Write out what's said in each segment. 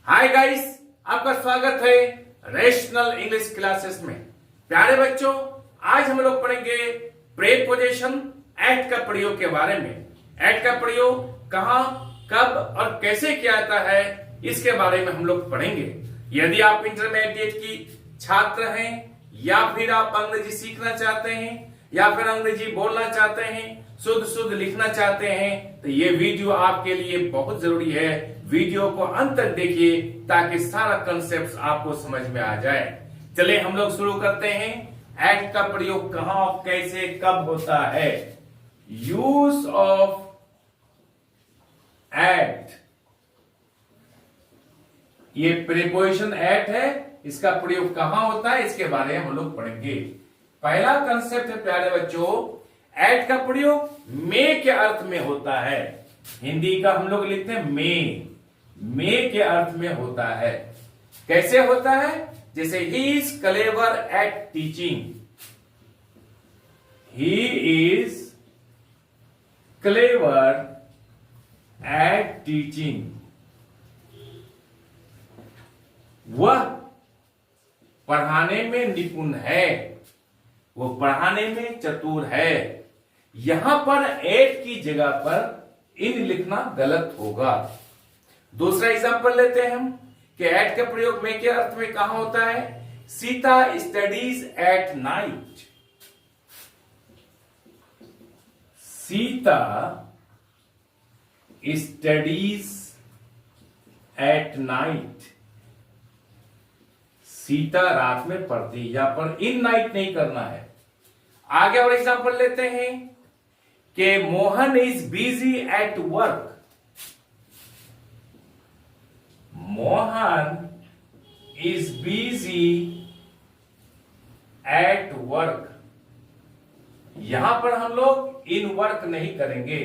Hi guys, आपका स्वागत है रेशनल इंग्लिश क्लासेस में। प्यारे बच्चों, आज हम लोग पढ़ेंगे प्रेपोजिशन एट का प्रयोग के बारे में। एट का प्रयोग कहां, कब और कैसे किया जाता है, इसके बारे में हम लोग पढ़ेंगे। यदि आप इंटरमीडिएट की छात्र हैं या फिर आप अंग्रेजी सीखना चाहते हैं या फिर अंग्रेजी बोलना चाहते हैं, शुद्ध शुद्ध लिखना चाहते हैं, तो ये वीडियो आपके लिए बहुत जरूरी है। वीडियो को अंत तक देखिए ताकि सारा कंसेप्ट आपको समझ में आ जाए। चलिए हम लोग शुरू करते हैं। एट का प्रयोग कहां, कैसे, कब होता है। यूज ऑफ एट, ये प्रीपोजिशन एट है, इसका प्रयोग कहां होता है इसके बारे में हम लोग पढ़ेंगे। पहला कंसेप्ट है प्यारे बच्चों, एट का प्रयोग मे के अर्थ में होता है। हिंदी का हम लोग लिखते हैं मे के अर्थ में होता है। कैसे होता है? जैसे he is clever at teaching, he is clever at teaching, वह पढ़ाने में निपुण है, वो पढ़ाने में चतुर है। यहां पर एट की जगह पर इन लिखना गलत होगा। दूसरा एग्जांपल लेते हैं हम कि एट का प्रयोग में के अर्थ में कहां होता है। Sita studies at night, Sita studies at night, Sita रात में पढ़ती। यहां पर इन नाइट नहीं करना है। आगे और एग्जांपल लेते हैं कि Mohan is busy at work, Mohan is busy at work. यहां पर हम लोग इन वर्क नहीं करेंगे।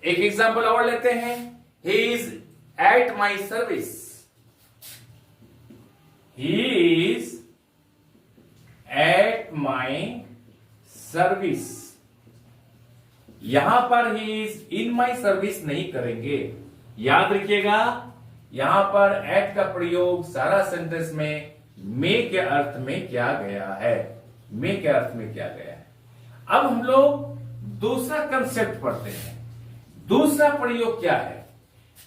एक एग्जांपल और लेते हैं, he is at my service, he is at my service. यहां पर he is in my service नहीं करेंगे। याद रखिएगा, यहां पर एट का प्रयोग सारा सेंटेंस में मे के अर्थ में किया गया है, मे के अर्थ में किया गया है। अब हम लोग दूसरा कंसेप्ट पढ़ते हैं। दूसरा प्रयोग क्या है?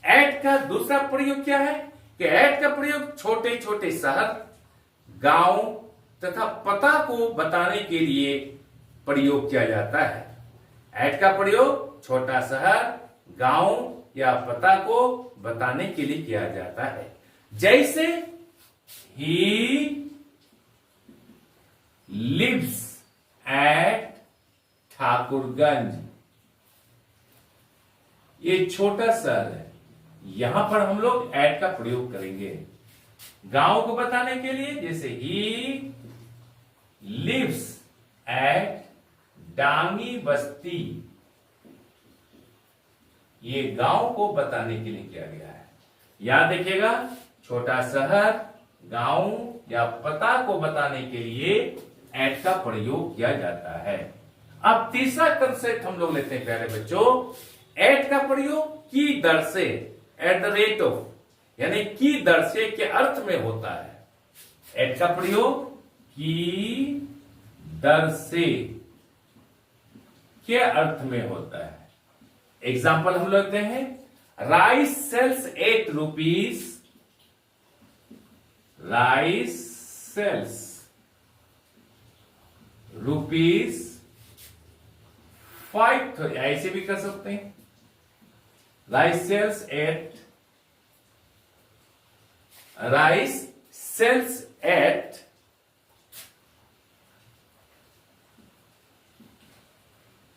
एट का दूसरा प्रयोग क्या है कि एट का प्रयोग छोटे छोटे शहर, गांव तथा पता को बताने के लिए प्रयोग किया जाता है। एट का प्रयोग छोटा शहर, गांव या पता को बताने के लिए किया जाता है। जैसे ही लिव्स एट ठाकुरगंज, ये छोटा शहर है, यहां पर हम लोग एट का प्रयोग करेंगे गांव को बताने के लिए। जैसे ही लिव्स एट डांगी बस्ती, ये गांव को बताने के लिए किया गया है। याद रखिएगा, छोटा शहर, गांव या पता को बताने के लिए एट का प्रयोग किया जाता है। अब तीसरा कंसेप्ट हम लोग लेते हैं प्यारे बच्चों। एट का प्रयोग की दर से, एट द रेट ऑफ, यानी की दर से के अर्थ में होता है। एट का प्रयोग की दर से के अर्थ में होता है। एग्जाम्पल हम लेते हैं, rice sells 8 rupees, rice sells rupees 5, ऐसे भी कर सकते हैं। Rice sells at, rice sells at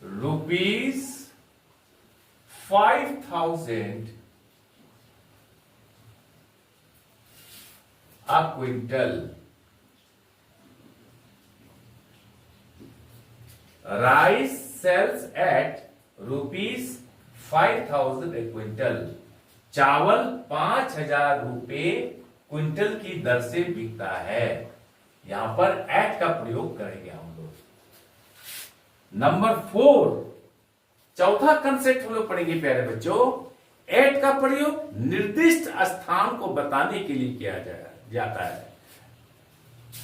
rupees 5,000 a quintal। Rice sells at rupees 5,000 a quintal. चावल 5,000 रुपए क्विंटल की दर से बिकता है। यहां पर एट का प्रयोग करेंगे हम लोग। नंबर 4, चौथा कंसेप्ट हम लोग पढ़ेंगे प्यारे बच्चों। एट का प्रयोग निर्दिष्ट स्थान को बताने के लिए किया जाता है।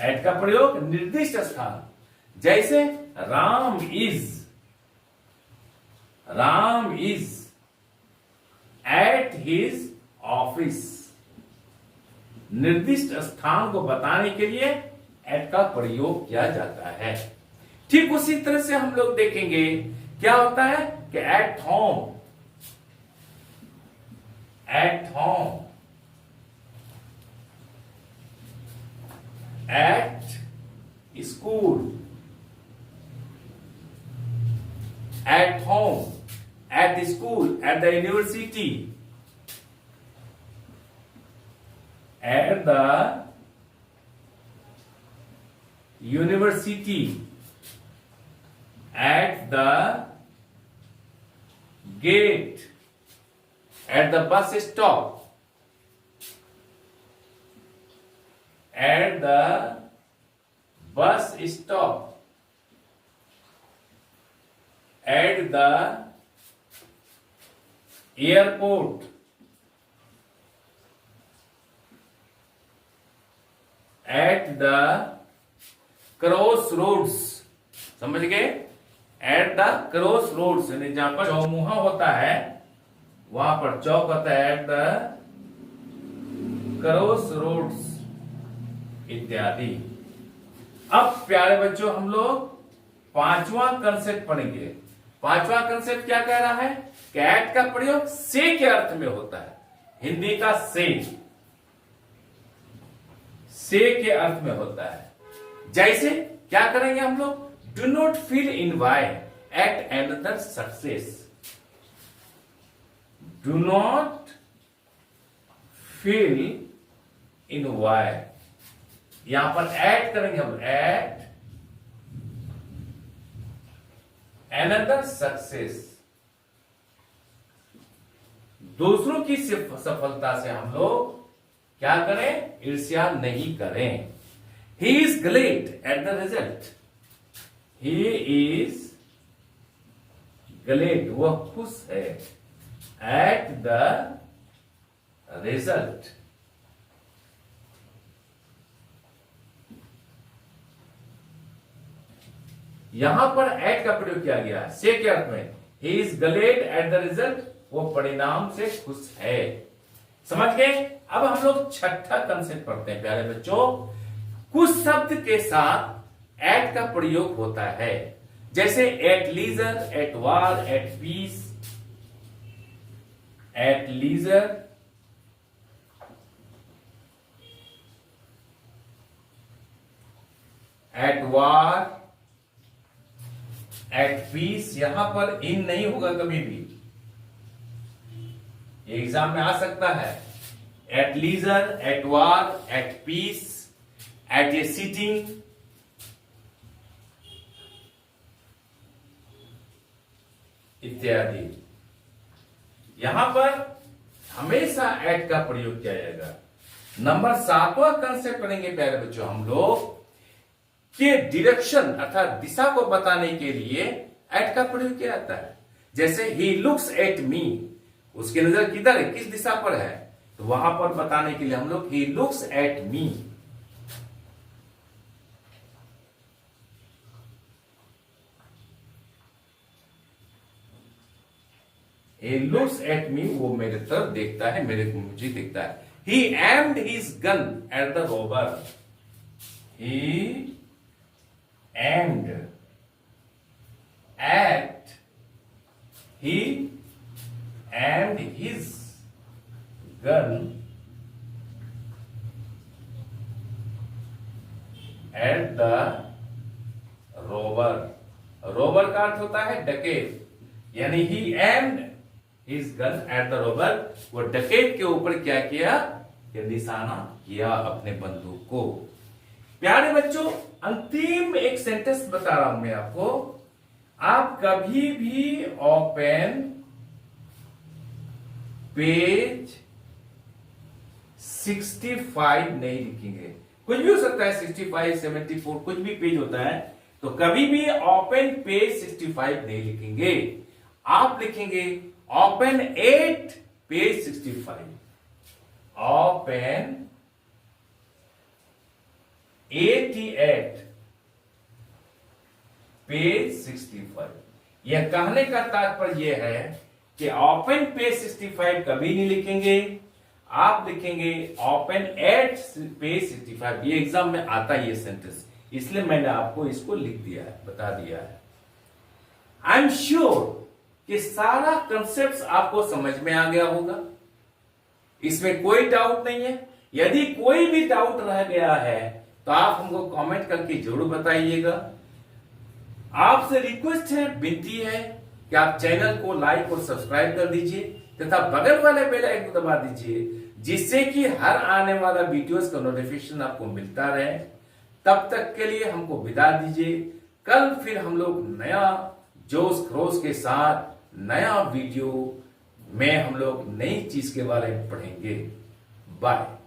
एट का प्रयोग निर्दिष्ट स्थान, जैसे Ram is at his office. निर्दिष्ट स्थान को बताने के लिए एट का प्रयोग किया जाता है। ठीक उसी तरह से हम लोग देखेंगे क्या होता है कि at home, at school, at home, at the school, at the university, at the university, at the gate, at the bus stop, at the bus stop, at the airport, at the crossroads। समझ गए? At the crossroads यानी जहां पर चौमुहा होता है वहां पर चौक होता है, एट द crossroads इत्यादि। अब प्यारे बच्चों हम लोग पांचवा कंसेप्ट पढ़ेंगे। पांचवा कंसेप्ट क्या कह रहा है कि एट का प्रयोग से के अर्थ में होता है। हिंदी का से के अर्थ में होता है। जैसे क्या करेंगे हम लोग, do not feel envy at another success. Do not feel envy, यहां पर एट करेंगे हम, एट एनदर सक्सेस। दूसरों की सफलता से हम लोग क्या करें, ईर्ष्या नहीं करें। He is glad at the result, he is glad वह खुश है, एट द रिजल्ट। यहां पर एट का प्रयोग किया गया है से के अर्थ में। He is glad at the result, वो परिणाम से खुश है। समझ गए? अब हम लोग छठा कंसेप्ट पढ़ते हैं प्यारे बच्चों। कुछ शब्द के साथ एट का प्रयोग होता है, जैसे at leisure, at war, at peace, at leisure, at war, at peace. यहां पर इन नहीं होगा कभी भी, एग्जाम में आ सकता है। At leisure, at war, at peace, at a sitting, इत्यादि। यहां पर हमेशा एट का प्रयोग किया जाएगा। नंबर 7वां कंसेप्ट पढ़ेंगे प्यारे बच्चों हम लोग कि डायरेक्शन अर्थात दिशा को बताने के लिए एट का प्रयोग किया जाता है। जैसे ही लुक्स एट मी, उसकी नजर किधर है, किस दिशा पर है, तो वहां पर बताने के लिए हम लोग he looks at me. He looks at me, वो मेरे तरफ देखता है, मुझे देखता है। He aimed his gun at the robber, he aimed at, he aimed his gun at the robber. Robber का अर्थ होता है डकैत, यानी he aimed his gun at the robber, वो डकैत के ऊपर क्या किया, कि निशाना किया अपने बंदूक को। प्यारे बच्चों अंतिम एक सेंटेंस बता रहा हूं मैं आपको। आप कभी भी ओपन पेज 65 नहीं लिखेंगे। कुछ भी हो सकता है, 65, 74, कुछ भी पेज होता है, तो कभी भी ओपन पेज 65 नहीं लिखेंगे। आप लिखेंगे ओपन 8 पेज 65, ओपन 88 पेज 65। यह कहने का तात्पर्य यह है कि ओपन पेज 65 कभी नहीं लिखेंगे, आप लिखेंगे ओपन एट पेज 65। ये एग्जाम में आता है ये सेंटेंस, इसलिए मैंने आपको इसको लिख दिया है, बता दिया है। आई एम श्योर कि सारा कंसेप्ट आपको समझ में आ गया होगा, इसमें कोई डाउट नहीं है। यदि कोई भी डाउट रह गया है तो आप हमको कमेंट करके जरूर बताइएगा। आपसे रिक्वेस्ट है, विनती है कि आप चैनल को लाइक और सब्सक्राइब कर दीजिए तथा बगल वाले बेल आइकन को दबा दीजिए, जिससे कि हर आने वाला वीडियोस का नोटिफिकेशन आपको मिलता रहे। तब तक के लिए हमको विदा दीजिए। कल फिर हम लोग नया जोश खरोश के साथ नया वीडियो में हम लोग नई चीज के बारे में पढ़ेंगे। बाय।